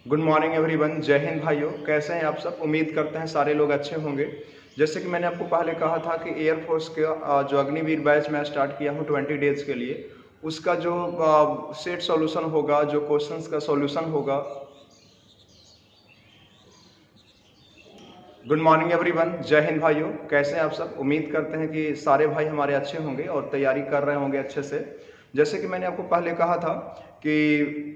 Good morning everyone. जय हिंद भाइयों, कैसे हैं आप सब। उम्मीद करते हैं सारे लोग अच्छे होंगे। जैसे कि मैंने आपको पहले कहा था कि एयरफोर्स का जो अग्निवीर बैच मैं स्टार्ट किया हूं 20 डेज के लिए, उसका जो सेट सॉल्यूशन होगा, जो क्वेश्चंस का सॉल्यूशन होगा। Good morning everyone. जय हिंद भाइयों, कैसे हैं आप सब। उम्मीद करते हैं कि सारे भाई हमारे अच्छे होंगे और तैयारी कर रहे होंगे अच्छे से। जैसे कि मैंने आपको पहले कहा था कि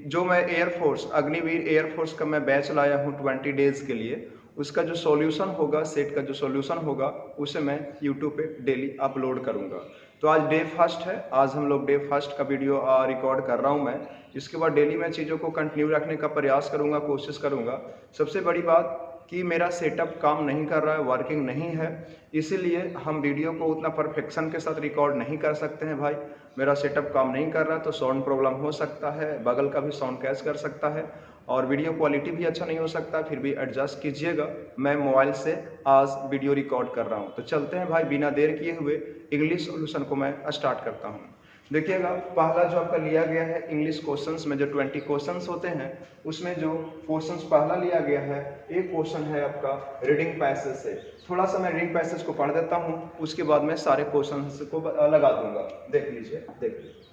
जो मैं एयरफोर्स अग्निवीर एयरफोर्स का मैं बैच लाया हूं 20 डेज के लिए, उसका जो सॉल्यूशन होगा, सेट का जो सॉल्यूशन होगा, उसे मैं यूट्यूब पे डेली अपलोड करूंगा। तो आज डे फर्स्ट है, आज हम लोग डे फर्स्ट का वीडियो रिकॉर्ड कर रहा हूं मैं। इसके बाद डेली मैं चीज़ों को कंटिन्यू रखने का प्रयास करूंगा, कोशिश करूंगा। सबसे बड़ी बात कि मेरा सेटअप काम नहीं कर रहा है, वर्किंग नहीं है, इसीलिए हम वीडियो को उतना परफेक्शन के साथ रिकॉर्ड नहीं कर सकते हैं भाई। मेरा सेटअप काम नहीं कर रहा तो साउंड प्रॉब्लम हो सकता है, बगल का भी साउंड कैच कर सकता है और वीडियो क्वालिटी भी अच्छा नहीं हो सकता, फिर भी एडजस्ट कीजिएगा। मैं मोबाइल से आज वीडियो रिकॉर्ड कर रहा हूँ। तो चलते हैं भाई, बिना देर किए हुए इंग्लिश सॉल्यूशन को मैं स्टार्ट करता हूँ। देखिएगा, पहला जो आपका लिया गया है इंग्लिश क्वेश्चंस में, जो 20 क्वेश्चंस होते हैं, उसमें जो क्वेश्चंस पहला लिया गया है, एक क्वेश्चन है आपका रीडिंग पैसेज से। थोड़ा सा मैं रीडिंग पैसेज को पढ़ देता हूं, उसके बाद मैं सारे क्वेश्चंस को लगा दूंगा। देख लीजिए, देख लीजिए।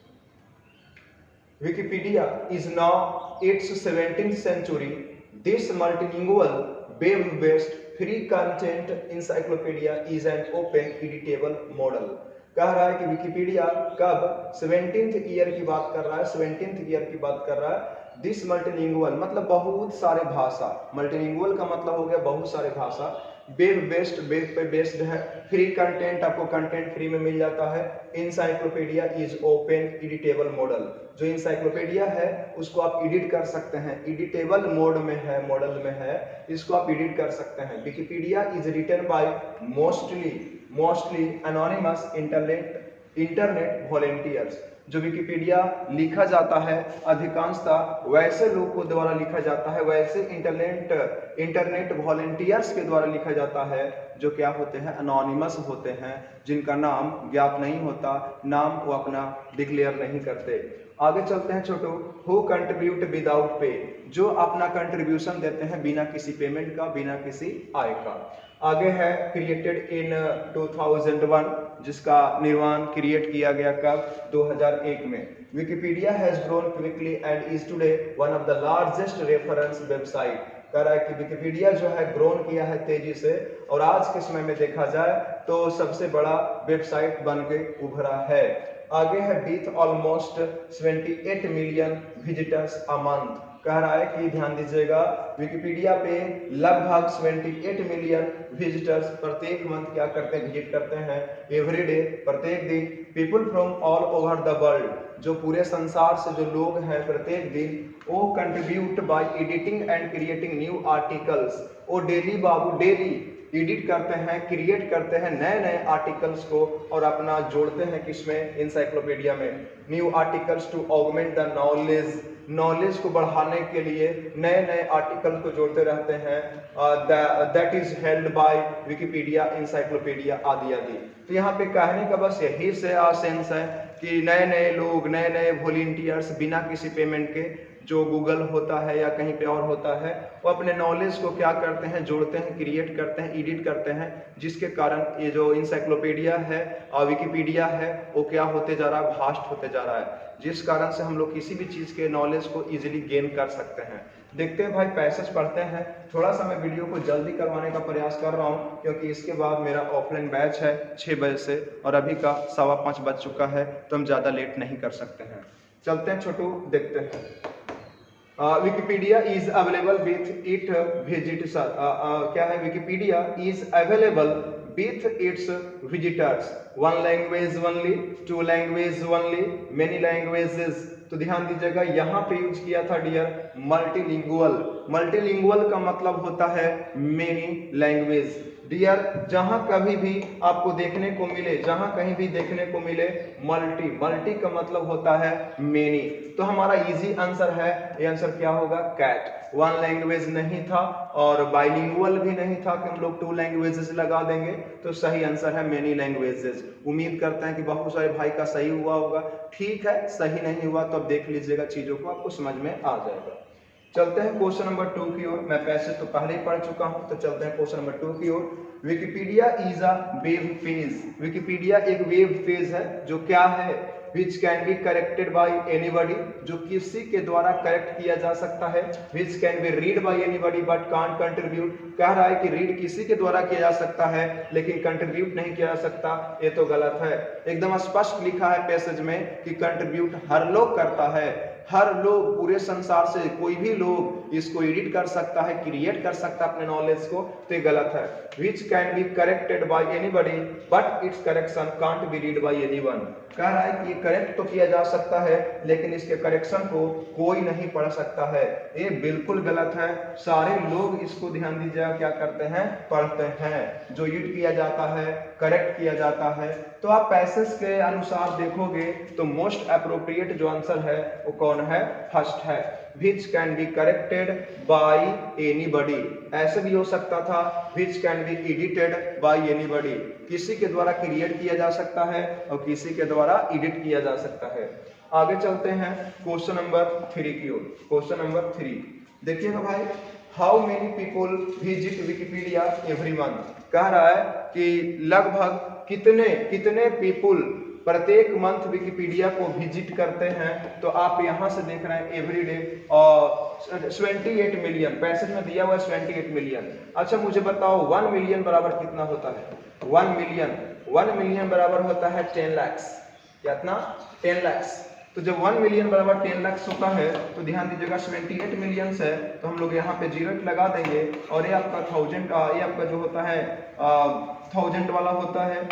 Wikipedia is now its 17th century. This multilingual, web-based, free content encyclopedia is an open editable model. कह रहा है कि विकिपीडिया कब 17th ईयर की बात कर रहा है, 17th ईयर की बात कर रहा है। दिस मल्टीलिंगुअल मतलब बहुत सारे भाषा, मल्टीलिंगुअल का मतलब हो गया बहुत सारे भाषा। वेब बेस्ड, वेब पे बेस्ड है। फ्री कंटेंट, आपको कंटेंट फ्री में मिल जाता है। Encyclopedia is open editable model, जो इंसाइक्लोपीडिया है उसको आप एडिट कर सकते हैं, एडिटेबल मोड में है, मॉडल में है, इसको आप एडिट कर सकते हैं। Wikipedia is written by mostly anonymous internet volunteers. जो विकिपीडिया लिखा जाता है अधिकांशतः वैसे लोग को द्वारा लिखा जाता है, वैसे इंटरनेट वॉलेंटियर्स के द्वारा लिखा जाता है, जो क्या होते हैं, अनोनिमस होते हैं, जिनका नाम ज्ञात नहीं होता, नाम वो अपना डिक्लेयर नहीं करते। आगे चलते हैं छोटो। हु कंट्रीब्यूट विदाउट पे, जो अपना कंट्रीब्यूशन देते हैं बिना किसी पेमेंट का, बिना किसी आय का। आगे है क्रिएटेड इन 2001, जिसका निर्माण क्रिएट किया गया कब, 2001 में। Wikipedia has grown quickly and is today one of the largest reference website. कह रहा है कि विकिपीडिया जो है ग्रोन किया है तेजी से, और आज के समय में देखा जाए तो सबसे बड़ा वेबसाइट बन के उभरा है। आगे है with almost 78 million visitors a month. कह रहा है कि ध्यान दीजिएगा, विकिपीडिया पे लगभग 78 मिलियन विजिटर्स प्रत्येक मंथ क्या करते हैं, विजिट करते हैं। एवरीडे, प्रत्येक दिन। People from all over the world, जो पूरे संसार से जो लोग हैं प्रत्येक दिन, वो contribute by editing and creating new articles. वो डेली बाबू डेली एडिट करते हैं, क्रिएट करते हैं नए नए आर्टिकल्स को और अपना जोड़ते हैं किसमें, इंसाइक्लोपीडिया में। New articles to augment the knowledge को बढ़ाने के लिए नए नए आर्टिकल को जोड़ते रहते हैं। That is held by Wikipedia, encyclopedia आदि आदि। तो यहाँ पे कहने का बस यही से सेंस है कि नए नए लोग, नए नए वॉलंटियर्स बिना किसी पेमेंट के, जो गूगल होता है या कहीं पे और होता है, वो अपने नॉलेज को क्या करते हैं, जोड़ते हैं, क्रिएट करते हैं, एडिट करते हैं, जिसके कारण ये जो इंसाइक्लोपीडिया है और विकिपीडिया है वो क्या होते जा रहा है, वास्ट होते जा रहा है, जिस कारण से हम लोग किसी भी चीज के नॉलेज को इजीली गेन कर सकते हैं। देखते हैं भाई, पैसेज पढ़ते हैं। थोड़ा सा मैं वीडियो को जल्दी करवाने का प्रयास कर रहा हूँ, क्योंकि इसके बाद मेरा ऑफलाइन बैच है 6 बजे से और अभी का 5:15 बज चुका है, तो हम ज्यादा लेट नहीं कर सकते हैं। चलते हैं छोटू, देखते हैं। Wikipedia is available with it visitors. क्या है, Wikipedia is available with its visitors. One language only, two language only, many languages. तो ध्यान दीजिएगा, यहाँ पे यूज किया था डियर मल्टीलिंगुअल। मल्टीलिंगुअल का मतलब होता है मेनी लैंग्वेज। डियर, जहां कभी भी आपको देखने को मिले, जहां कहीं भी देखने को मिले मल्टी का मतलब होता है मेनी। तो हमारा इजी आंसर है, ये आंसर क्या होगा, कैट। वन लैंग्वेज नहीं था और बाइलिंगुअल भी नहीं था कि हम लोग 2 लैंग्वेजेस लगा देंगे, तो सही आंसर है मेनी लैंग्वेजेस। उम्मीद करते हैं कि बहुत सारे भाई का सही हुआ होगा। ठीक है, सही नहीं हुआ तो अब देख लीजिएगा, चीजों को आपको समझ में आ जाएगा। चलते हैं क्वेश्चन नंबर 2 की ओर। मैं पैसेज तो पहले ही पढ़ चुका हूं, तो चलते हैं क्वेश्चन नंबर 2 की ओर। Wikipedia is a web page. Wikipedia एक वेब पेज है जो क्या है, which can be corrected by anybody, जो किसी के द्वारा करेक्ट किया जा सकता है। Which can be read by anybody but can't contribute, कह रहा है कि रीड किसी के द्वारा किया जा सकता है लेकिन कंट्रीब्यूट नहीं किया जा सकता। ये तो गलत है। एकदम स्पष्ट लिखा है पैसेज में कि कंट्रीब्यूट हर लोग करता है। हर लोग, पूरे संसार से कोई भी लोग इसको एडिट कर सकता है, क्रिएट कर सकता है अपने नॉलेज को, तो ये गलत है। Which can be corrected by anybody but it's correction can't be read bye anyone, कह रहा है कि ये करेक्ट तो किया जा सकता है लेकिन इसके करेक्शन को कोई नहीं पढ़ सकता है। ये बिल्कुल गलत है। सारे लोग इसको ध्यान दीजिएगा क्या करते हैं, पढ़ते हैं। जो एडिट किया जाता है, करेक्ट किया जाता है। तो आप पैसेज के अनुसार देखोगे तो मोस्ट अप्रोप्रिएट जो आंसर है वो कौन है, फर्स्ट है। Which can be corrected by anybody, ऐसे भी हो सकता था विच can B edited by anybody, किसी के द्वारा क्रिएट किया जा सकता है और किसी के द्वारा एडिट किया जा सकता है। आगे चलते हैं क्वेश्चन नंबर 3 की ओर। क्वेश्चन नंबर 3 देखिएगा भाई, how many people visit Wikipedia every month, कह रहा है कि लगभग कितने पीपल प्रत्येक मंथ विकिपीडिया को विजिट करते हैं। तो आप यहां से देख रहे हैं एवरी डे 28 मिलियन, पैसेज में दिया हुआ है 28 मिलियन। अच्छा मुझे बताओ 1 मिलियन बराबर कितना होता है। 1 मिलियन बराबर होता है 10 लाख। कितना, 10 लाख। तो जब 1 मिलियन बराबर 10 लाख होता है तो ध्यान दीजिएगा 28 मिलियन है तो हम लोग यहाँ पे 0 लगा देंगे और ये आपका 1000 का, ये आपका जो होता है 1000 वाला होता है।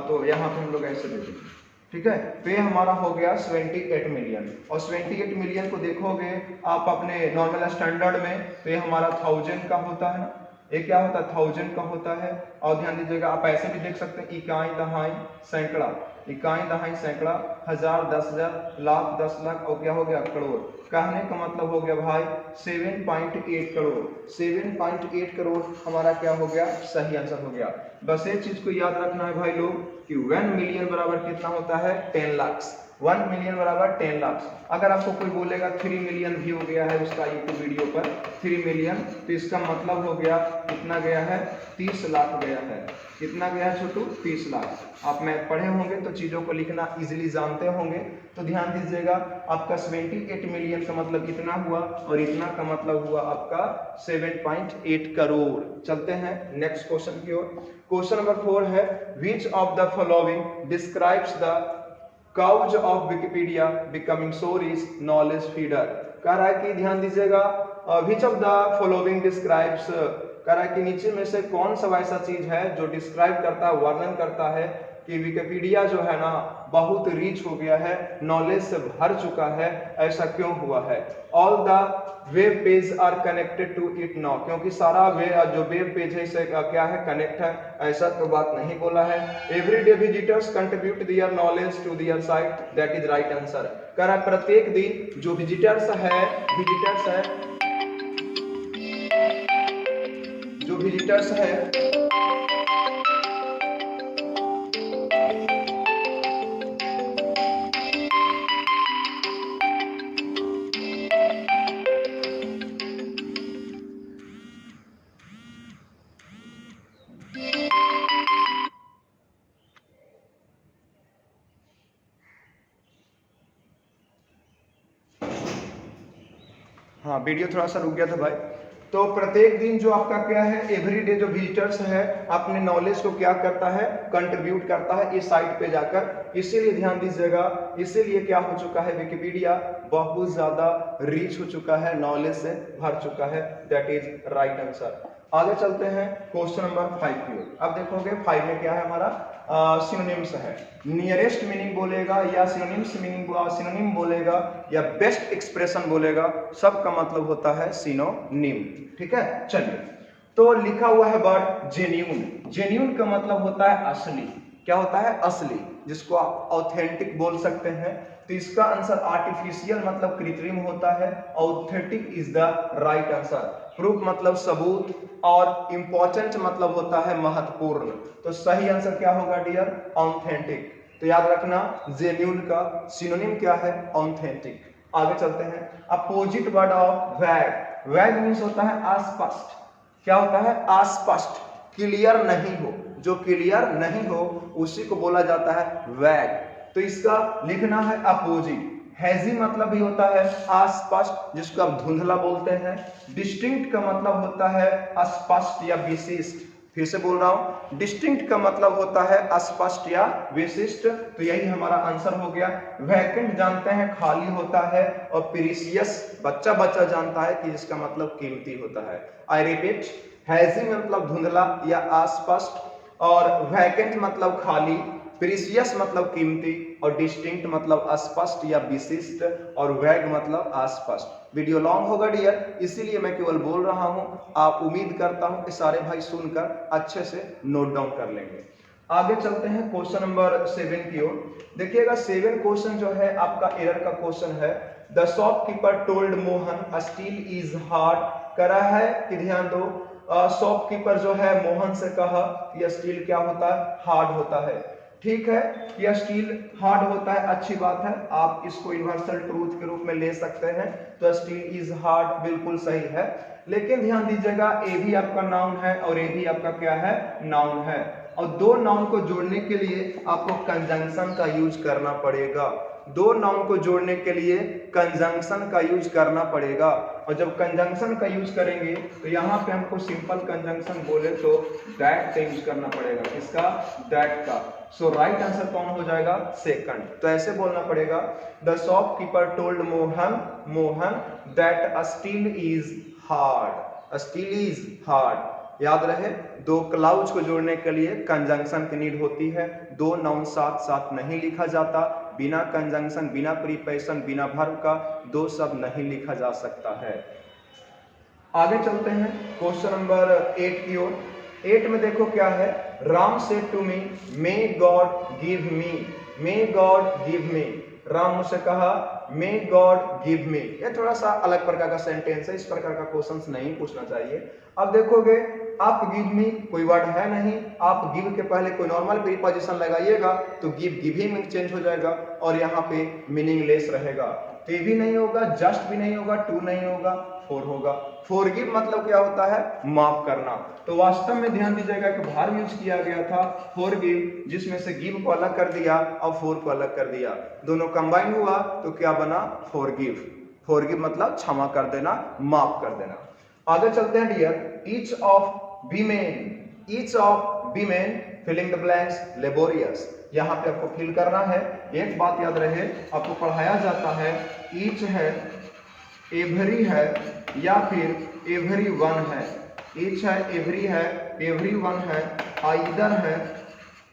तो यहाँ पे हम लोग ऐसे दे देंगे, ठीक है। तो ये हमारा हो गया 28 मिलियन, और 28 मिलियन को देखोगे आप अपने नॉर्मल स्टैंडर्ड में तो ये हमारा 1000 का होता है ना, ये क्या होता है 1000 का होता है। और ध्यान दीजिएगा आप ऐसे भी देख सकते हैं इकाई, दहाई, सैकड़ा, इकाई, दहाई, सैकड़ा, हजार, 10,000, लाख, 10 लाख और क्या हो गया करोड़। कहने का मतलब हो गया भाई 7.8 करोड़। 7.8 करोड़ हमारा क्या हो गया, सही आंसर हो गया। बस एक चीज को याद रखना है भाई लोग कि 1 मिलियन बराबर कितना होता है, 10 लाख। 1 मिलियन बराबर 10 लाख। अगर आपको कोई बोलेगा 3 मिलियन भी हो गया है उसका यूट्यूब वीडियो पर 3 मिलियन, तो इसका मतलब हो गया कितना गया है, 30 लाख गया है। कितना गया है छोटू, 30 लाख। आप मैथ पढ़े होंगे तो चीजों को लिखना इजीली जानते होंगे। तो ध्यान दीजिएगा आपका 78 मिलियन का मतलब इतना हुआ और इतना का मतलब हुआ आपका 7.8 करोड़। चलते हैं नेक्स्ट क्वेश्चन की ओर। क्वेश्चन नंबर 4 है, which of the following describes the cause of Wikipedia becoming source knowledge feeder, कह रहा है कि ध्यान दीजिएगा which of the following describes, कह रहा है कि नीचे में से कौन सा ऐसा चीज है जो डिस्क्राइब करता है, वर्णन करता है कि विकिपीडिया जो है ना बहुत रीच हो गया है, नॉलेज से भर चुका है, ऐसा क्यों हुआ है। All the web page are connected to it now, क्योंकि सारा जो वेब पेज है इसे क्या है, कनेक्ट है, ऐसा तो बात नहीं बोला है। Everyday visitors contribute their knowledge to their site, that is right answer. कह रहा है प्रत्येक दिन जो विजिटर्स है हाँ वीडियो थोड़ा सा रुक गया था भाई। तो प्रत्येक दिन जो आपका क्या है, एवरीडे जो विजिटर्स है अपने नॉलेज को क्या करता है, कंट्रीब्यूट करता है इस साइट पे जाकर। इसीलिए ध्यान दीजिएगा, इसीलिए क्या हो चुका है, विकिपीडिया बहुत ज्यादा रीच हो चुका है, नॉलेज से भर चुका है, दैट इज राइट आंसर। आगे चलते हैं क्वेश्चन नंबर 5 की ओर। अब देखोगे 5 में क्या है हमारा, सिनोनिम्स है। नियरेस्ट मीनिंग बोलेगा या सिनोनिम बोलेगा या बेस्ट एक्सप्रेशन बोलेगा, सबका मतलब होता है सिनोनिम, ठीक है। चलिए, तो लिखा हुआ है वर्ड जेन्यून। जेन्यून का मतलब होता है असली। क्या होता है, असली, जिसको आप ऑथेंटिक बोल सकते हैं। तो इसका आंसर आर्टिफिशियल मतलब कृत्रिम होता है, authentic is the right answer. Proof मतलब सबूत, और इंपॉर्टेंट मतलब होता है महत्वपूर्ण। तो सही आंसर क्या होगा डियर, ऑथेंटिक। तो याद रखना जेन्यून का सिनोनिम क्या है, ऑथेंटिक। आगे चलते हैं, अपोजिट वर्ड ऑफ वैग। वैग मीन्स होता है अस्पष्ट। क्या होता है? अस्पष्ट, क्लियर नहीं हो। जो क्लियर नहीं हो उसी को बोला जाता है वैग। तो इसका लिखना है अपोजिट। हैजी मतलब ही होता है अस्पष्ट, जिसको आप धुंधला बोलते हैं। डिस्टिंक्ट का मतलब होता है अस्पष्ट या विशिष्ट। फिर से बोल रहा हूं, डिस्टिंक्ट का मतलब होता है अस्पष्ट या विशिष्ट। तो यही हमारा आंसर हो गया। वैकेंट जानते हैं खाली होता है, और प्रीशियस बच्चा बच्चा जानता है कि जिसका मतलब कीमती होता है। आई रिपीट, हैजी मतलब धुंधला या अस्पष्ट, और वैकेंट मतलब खाली, प्रीशियस मतलब कीमती, और डिस्टिंक्ट मतलब अस्पष्ट या विशिष्ट, और वैग मतलब अस्पष्ट। वीडियो लॉन्ग होगा डियर, इसीलिए मैं केवल बोल रहा हूं। आप उम्मीद करता हूं कि सारे भाई सुनकर अच्छे से नोट डाउन कर लेंगे। आगे चलते हैं क्वेश्चन नंबर 7 की ओर। देखिएगा 7 क्वेश्चन जो है आपका एरर का क्वेश्चन है। The shopkeeper told Mohan steel is hard. करा है कि ध्यान दो, शॉपकीपर जो है मोहन से कहा कि स्टील क्या होता है? हार्ड होता है। ठीक है, यह स्टील हार्ड होता है, अच्छी बात है। आप इसको यूनिवर्सल ट्रूथ के रूप में ले सकते हैं। तो स्टील इज हार्ड बिल्कुल सही है। लेकिन ध्यान दीजिएगा, ए भी आपका नाउन है और ए भी आपका क्या है? नाउन है। और दो नाउन को जोड़ने के लिए आपको कंजंक्शन का यूज करना पड़ेगा। दो नाउन को जोड़ने के लिए कंजंक्शन का यूज करना पड़ेगा। और जब कंजंक्शन का यूज करेंगे तो यहाँ पे हमको सिंपल कंजंक्शन बोले तो दैट का यूज करना पड़ेगा। किसका? दैट का। सो राइट आंसर कौन हो जाएगा? सेकंड। तो ऐसे बोलना पड़ेगा, the shopkeeper told Mohan that steel is hard. Steel is hard. याद रहे, दो क्लाउज को जोड़ने के लिए कंजंक्शन की नीड होती है। दो नाउन साथ साथ नहीं लिखा जाता। बिना कंजंक्शन, बिना प्रीपोजिशन, बिना वर्ब का दो शब्द नहीं लिखा जा सकता है। आगे चलते हैं क्वेश्चन नंबर 8 की ओर। 8 में देखो क्या है? Ram said to me may God give me. May God give me. Ram मुझसे कहा मे गॉड गिव मी। ये थोड़ा सा अलग प्रकार का सेंटेंस है, इस प्रकार का क्वेश्चन नहीं पूछना चाहिए। अब देखोगे, आप गिव मी कोई वर्ड है नहीं, आप गिव के पहले कोई नॉर्मल प्रीपोजिशन लगाइएगा तो गिव ही में चेंज हो जाएगा और यहाँ पे मीनिंगलेस रहेगा। तो ये भी नहीं होगा, जस्ट भी नहीं होगा, टू नहीं होगा, फोर होगा। फॉरगिव मतलब क्या होता है? माफ करना। तो वास्तव में ध्यान दीजिएगा कि वर्ब यूज किया गया था फॉरगिव, जिसमें से गिव को अलग कर दिया और फोर को अलग कर दिया। दोनों कंबाइन हुआ तो क्या बना? फॉरगिव। फॉरगिव मतलब क्षमा कर देना, माफ कर देना। आगे चलते हैं dear. Each of women filling the blanks laborious. यहाँ पे आपको फिल करना है। एक बात याद रहे, आपको पढ़ाया जाता है ईच है, एवरी है, या फिर एवरी वन है। ईच है, एवरी है, एवरी वन है, आइदर है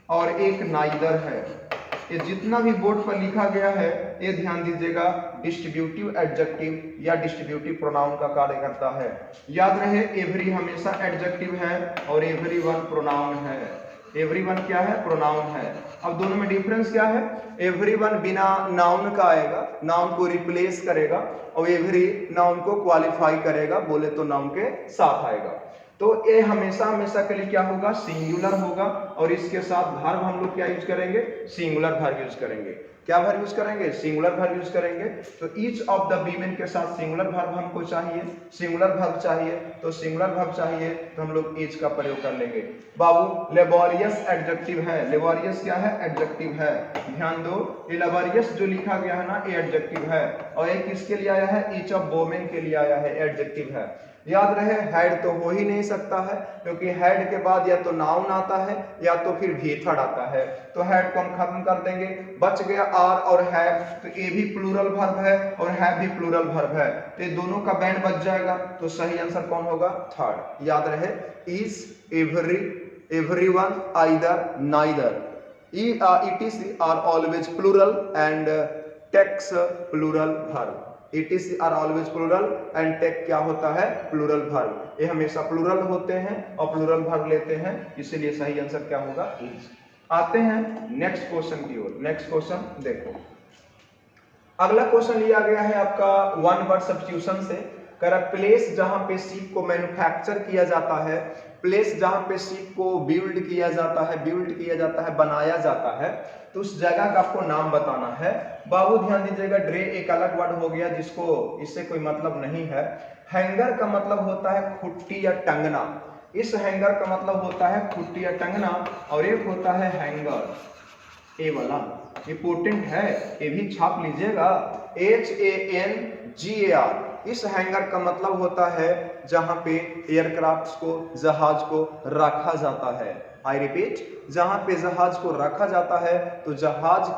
और एक नाइदर है। ये जितना भी बोर्ड पर लिखा गया है ये ध्यान दीजिएगा, डिस्ट्रीब्यूटिव एडजेक्टिव या डिस्ट्रीब्यूटिव प्रोनाउन का कार्य करता है। याद रहे, एवरी हमेशा एडजेक्टिव है और एवरी वन प्रोनाउन है। एवरी वन क्या है? प्रोनाउन है। अब दोनों में डिफरेंस क्या है? एवरी वन बिना नाउन का आएगा, नाउन को रिप्लेस करेगा, और एवरी नाउन को क्वालिफाई करेगा, बोले तो नाउन के साथ आएगा। तो ये हमेशा हमेशा के लिए क्या होगा? सिंगुलर होगा। और इसके साथ वर्ब हम लोग क्या यूज करेंगे? सिंगुलर वर्ब यूज करेंगे। क्या वर्ब यूज करेंगे? सिंगुलर वर्ब यूज करेंगे। तो ईच ऑफ द वीमेन के साथ सिंगुलर वर्ब हमको चाहिए, सिंगुलर वर्ब चाहिए। तो सिंगुलर वर्ब चाहिए तो हम लोग ईच का प्रयोग कर लेंगे। बाबू, लेबोरियस एडजेक्टिव है। लेबोरियस क्या है? एडजेक्टिव है। ध्यान दो, ये लेबोरियस जो लिखा गया है ना, ये एडजेक्टिव है। और एक किसके लिए आया है? ईच ऑफ वोमेन के लिए आया है, एडजेक्टिव है। याद रहे, हैड तो हो ही नहीं सकता है, क्योंकि हैड के बाद या तो नाउन आता है या तो फिर भीथर्ड आता है। तो हैड को हम खत्म कर देंगे, बच गया आर और हैव। तो ए भी प्लूरल वर्ब है और हैव भी प्लूरल वर्ब है, तो ये दोनों का बैंड बच जाएगा। तो सही आंसर कौन होगा? थर्ड। याद रहे, is, every, everyone, either, neither. ETC are always plural and takes plural verb. ETC are always plural and take क्या होता है? Plural verb. ये हमेशा प्लूरल होते हैं और प्लूरल वर्ब लेते हैं, इसीलिए सही आंसर क्या होगा? इज। आते हैं नेक्स्ट क्वेश्चन की ओर। नेक्स्ट क्वेश्चन देखो, अगला क्वेश्चन लिया गया है आपका वन वर्ड सब्स्टिट्यूशन से। कह रहा प्लेस जहां पे शिप को मैन्युफैक्चर किया जाता है, प्लेस जहां पे शिप को बिल्ड किया जाता है, बनाया जाता है, तो उस जगह का आपको नाम बताना है। बाबू ध्यान दीजिएगा, ड्रे एक अलग वर्ड हो गया जिसको इससे कोई मतलब नहीं है। हैंगर का मतलब होता है खुट्टी या टंगना, इस हैंगर का मतलब होता है खुट्टी या टंगना, और एक होता है हैंगर, ए वाला इंपोर्टेंट है, ये भी छाप लीजिएगा, HANGAR। इस हैंगर का मतलब होता है जहां पे एयरक्राफ्ट को, जहाज को रखा जाता है। आई रिपीट, जहां पे जहाज को रखा जाता है तो जहाज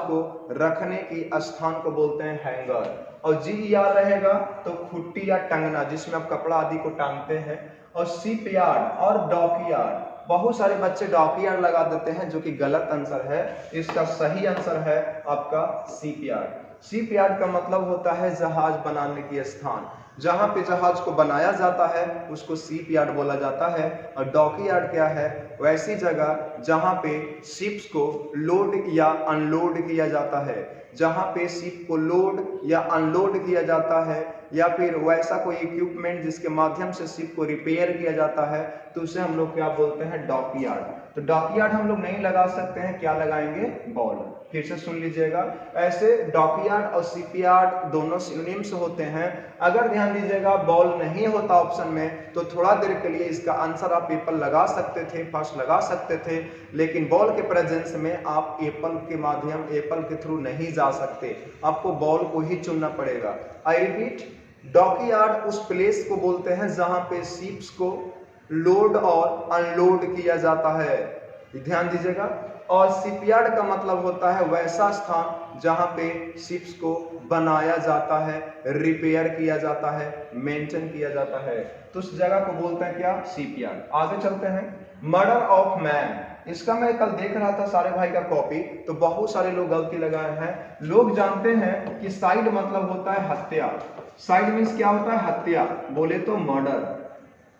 को रखने की स्थान को बोलते हैं हैंगर। और GER रहेगा तो खुट्टी या टंगना, जिसमें आप कपड़ा आदि को टांगते हैं। और शिप यार्ड और डॉकयार्ड, बहुत सारे बच्चे डॉकयार्ड लगा देते हैं जो कि गलत आंसर है। इसका सही आंसर है आपका शिप यार्ड। शिप यार्ड का मतलब होता है जहाज बनाने की स्थान, जहां पे जहाज को बनाया जाता है उसको शिप यार्ड बोला जाता है। और डॉकयार्ड क्या है? वैसी जगह जहां पे शिप्स को लोड या अनलोड किया जाता है, जहां पे शिप को लोड या अनलोड किया जाता है, या फिर वैसा कोई इक्विपमेंट जिसके माध्यम से शिप को रिपेयर किया जाता है, तो उसे हम लोग क्या बोलते हैं? डॉकयार्ड। तो डॉकयार्ड हम लोग नहीं लगा सकते हैं, क्या लगाएंगे? बॉल। फिर से सुन लीजिएगा, ऐसे डॉकयार्ड और शिपयार्ड दोनों सिनोनिम्स होते हैं। अगर ध्यान दीजिएगा बॉल नहीं होता ऑप्शन में तो थोड़ा देर के लिए इसका आंसर आप एप्पल लगा सकते थे, फर्स्ट लगा सकते थे, लेकिन बॉल के प्रेजेंस में आप एप्पल के थ्रू नहीं जा सकते, आपको बॉल को ही चुनना पड़ेगा। आई रिपीट, डॉकयार्ड उस प्लेस को बोलते हैं जहां पे शिप्स को लोड और अनलोड किया जाता है, ध्यान दीजिएगा। और शिपयार्ड का मतलब होता है वैसा स्थान जहां पे शिप्स को बनाया जाता है, रिपेयर किया जाता है, मेंटेन किया जाता है, तो उस जगह को बोलते हैं क्या? शिपयार्ड। आगे चलते हैं, मर्डर ऑफ मैन। इसका मैं कल देख रहा था सारे भाई का कॉपी, तो बहुत सारे लोग गलती लगाए हैं। लोग जानते हैं कि साइड मतलब होता है हत्या, साइड मीन्स क्या होता है? हत्या, बोले तो मर्डर,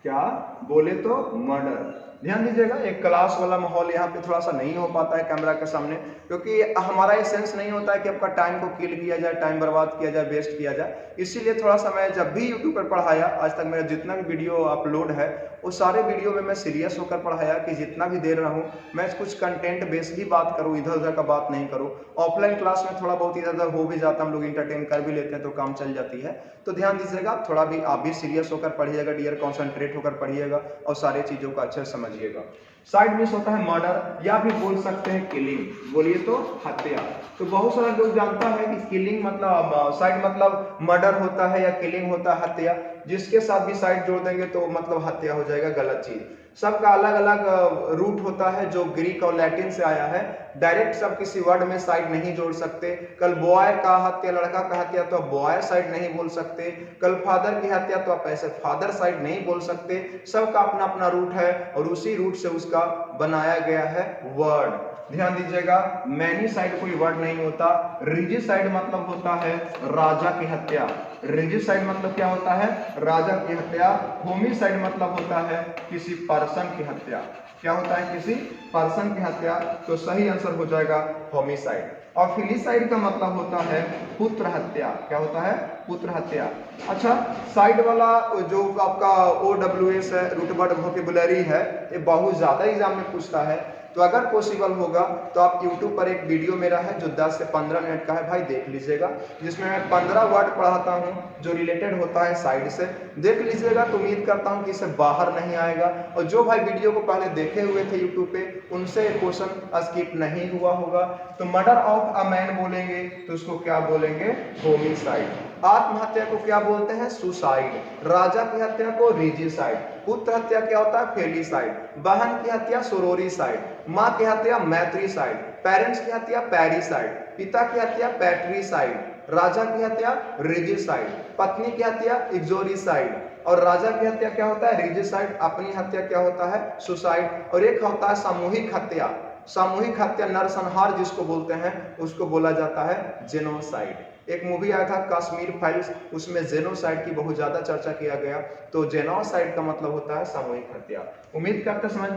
क्या बोले तो मर्डर। ध्यान दीजिएगा, एक क्लास वाला माहौल यहाँ पे थोड़ा सा नहीं हो पाता है कैमरा के सामने, क्योंकि हमारा ये सेंस नहीं होता है कि आपका टाइम को किल किया जाए, टाइम बर्बाद किया जाए, वेस्ट किया जाए। इसीलिए थोड़ा सा मैं जब भी यूट्यूब पर पढ़ाया, आज तक मेरा जितना भी वीडियो अपलोड है वो सारे वीडियो में मैं सीरियस होकर पढ़ाया कि जितना भी दे रहा हूँ मैं कुछ कंटेंट बेस ही बात करूँ, इधर उधर का बात नहीं करूँ। ऑफलाइन क्लास में थोड़ा बहुत इधर उधर हो भी जाता है, हम लोग इंटरटेन कर भी लेते हैं तो काम चल जाती है। तो ध्यान दीजिएगा, थोड़ा भी आप भी सीरियस होकर पढ़िएगा डियर, कॉन्सेंट्रेट होकर पढ़िएगा और सारे चीजों को अच्छे से समझिएगा। साइड मीन्स होता है मर्डर, या फिर बोल सकते हैं किलिंग, बोलिए तो हत्या। तो बहुत सारे लोग जानता है कि किलिंग मतलब साइड मतलब मर्डर होता है या किलिंग होता है हत्या, जिसके साथ भी साइड जोड़ देंगे तो मतलब हत्या हो जाएगा, गलत चीज। सबका अलग अलग रूट होता है जो ग्रीक और लैटिन से आया है, डायरेक्ट सब किसी वर्ड में साइड नहीं जोड़ सकते। कल बॉय का हत्या, लड़का का हत्या तो आप बॉय साइड नहीं बोल सकते, कल फादर की हत्या तो आप ऐसे फादर साइड नहीं बोल सकते। सबका अपना अपना रूट है और उसी रूट से उसका बनाया गया है वर्ड। ध्यान दीजिएगा, मैनी साइड कोई वर्ड नहीं होता। रिजिसाइड मतलब होता है राजा की हत्या, रिजिसाइड मतलब क्या होता है? राजा की हत्या। होमिसाइड मतलब होता है किसी पर्सन की हत्या, क्या होता है? किसी पर्सन की हत्या। तो सही आंसर हो जाएगा होमिसाइड। और फिलिसाइड का मतलब होता है पुत्र हत्या, क्या होता है? पुत्र हत्या। अच्छा, साइड वाला जो आपका OWS है, रूट वर्ड वोकेबुलरी है, ये बहुत ज्यादा एग्जाम में पूछता है। तो अगर पॉसिबल होगा तो आप YouTube पर एक वीडियो मेरा है जो 10 से 15 मिनट का है, भाई देख लीजिएगा, जिसमें मैं 15 वर्ड पढ़ाता हूं जो रिलेटेड होता है साइड से, देख लीजिएगा। तो उम्मीद करता हूं कि इससे बाहर नहीं आएगा। और जो भाई वीडियो को पहले देखे हुए थे YouTube पे, उनसे क्वेश्चन स्किप नहीं हुआ होगा। तो मर्डर ऑफ अ मैन बोलेंगे तो उसको क्या बोलेंगे? होमिसाइड। आत्महत्या को क्या बोलते हैं? सुसाइड। राजा की हत्या को रिजिसाइड। पुत्र हत्या क्या होता है? फेलिसाइड। बहन की हत्या सोरोरिसाइड। माँ की हत्या मैत्रिसाइड। पेरेंट्स की हत्या पैरिसाइड। पिता की हत्या पैट्रिसाइड। राजा की हत्या रिजिसाइड। पत्नी की हत्या इग्जोरिसाइड। और राजा की हत्या क्या होता है? रिजिसाइड। अपनी हत्या क्या होता है? सुसाइड। और एक होता है सामूहिक हत्या, सामूहिक हत्या नरसंहार जिसको बोलते हैं, उसको बोला जाता है जेनोसाइड। एक मूवी आया था कश्मीर फाइल्स, उसमें जेनोसाइड की बहुत ज्यादा चर्चा किया गया। तो जेनोसाइड का मतलब होता है सामूहिक हत्या। उम्मीद करते समझ।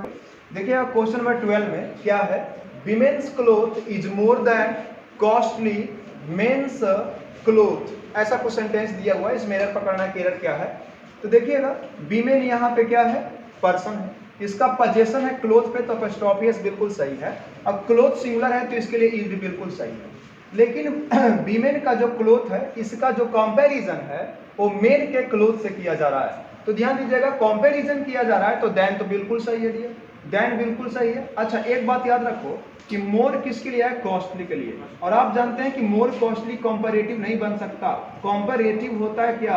देखिए क्वेश्चन नंबर 12 में क्या है? Women's cloth is more than costly men's cloth ऐसा कुछ सेंटेंस दिया हुआ है, इसमें एरर पकड़ना है कि एरर क्या है। तो देखिएगा बी में यहाँ पे क्या है, पर्सन है, इसका पोजेशन है क्लोथ पे, तो अपॉस्ट्रोफी एस बिल्कुल सही है। अब क्लोथ सिंगुलर है तो इसके लिए इज भी बिल्कुल सही है। लेकिन बीमेन का जो क्लोथ है, इसका जो कंपैरिजन है वो मेन के क्लोथ से किया जा रहा है। तो ध्यान दीजिएगा, कंपैरिजन किया जा रहा है तो देन तो बिल्कुल सही है डियर, देन बिल्कुल सही है। अच्छा एक बात याद रखो कि मोर किसके लिए है, कॉस्टली के लिए। और आप जानते हैं कि मोर कॉस्टली कंपैरेटिव नहीं बन सकता। कंपैरेटिव होता है क्या,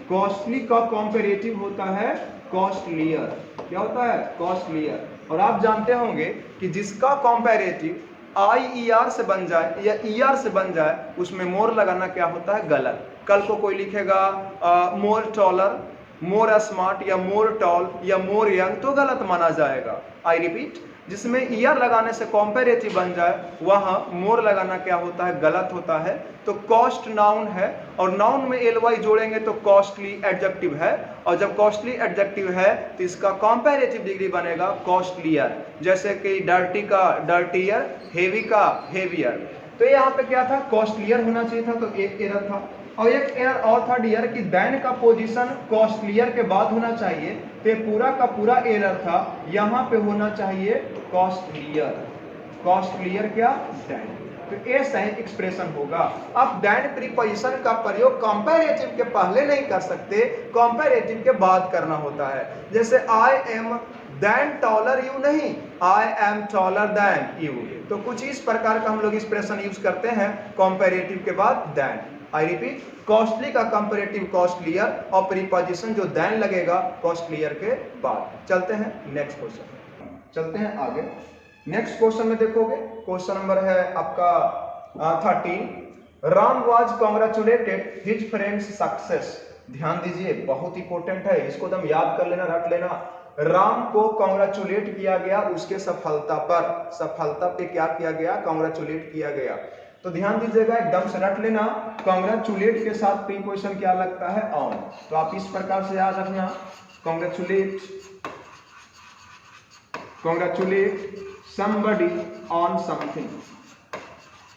कॉस्टली का कंपैरेटिव होता है कॉस्टलियर। क्या होता है, कॉस्टलियर। और आप जानते होंगे कि जिसका कंपैरेटिव IER से बन जाए या ER से बन जाए उसमें मोर लगाना क्या होता है, गलत। कल को कोई लिखेगा मोर टॉलर, मोर स्मार्ट या मोर टॉल या मोर यंग, तो गलत माना जाएगा। आई रिपीट, जिसमें ER लगाने से कॉम्पेरेटिव बन जाए वहां मोर लगाना क्या होता है, गलत होता है। तो कॉस्ट नाउन है और नाउन में LY जोड़ेंगे तो कॉस्टली एडजेक्टिव है, और जब कॉस्टली एडजेक्टिव है तो इसका कॉम्पेरेटिव डिग्री बनेगा कॉस्टलियर। जैसे कि डर्टी का डर्टियर, हेवी का हेवियर। तो यहाँ पे क्या था, कॉस्टलियर होना चाहिए था, तो एक एरर था। और एक एरर और था डियर कि देन का पोजीशन कॉस्टलियर के बाद होना चाहिए, तो पूरा का पूरा एरर था। यहाँ पे होना चाहिए कॉस्टलियर, कॉस्टलियर क्या, देन। तो ये सही एक्सप्रेशन होगा। अब देन प्रीपोजिशन का प्रयोग कंपैरेटिव के पहले नहीं कर सकते, कंपैरेटिव के बाद करना होता है। जैसे I am than taller you, नहीं I am taller than you. तो कुछ इस प्रकार का हम लोग एक्सप्रेशन यूज करते हैं कंपैरेटिव के बाद देन। आई रिपीट, कॉस्टली का कंपैरेटिव कॉस्टलियर और प्रीपोजिशन जो देन लगेगा कॉस्टलियर के बाद। चलते हैं नेक्स्ट क्वेश्चन, चलते हैं आगे। नेक्स्ट क्वेश्चन में देखोगे, क्वेश्चन नंबर है आपका 13। Ram was congratulated his friends success. ध्यान दीजिए, बहुत इंपॉर्टेंट है, इसको एकदम याद कर लेना, रख लेना। राम को कॉन्ग्रेचुलेट किया गया उसके सफलता पर। सफलता पे क्या किया गया, कॉन्ग्रेचुलेट किया गया। तो ध्यान दीजिएगा, एकदम से रख लेना, कॉन्ग्रेचुलेट के साथ प्रीपोजिशन क्या लगता है, ऑन। तो आप इस प्रकार से याद रखना, congratulate, congratulate somebody on something।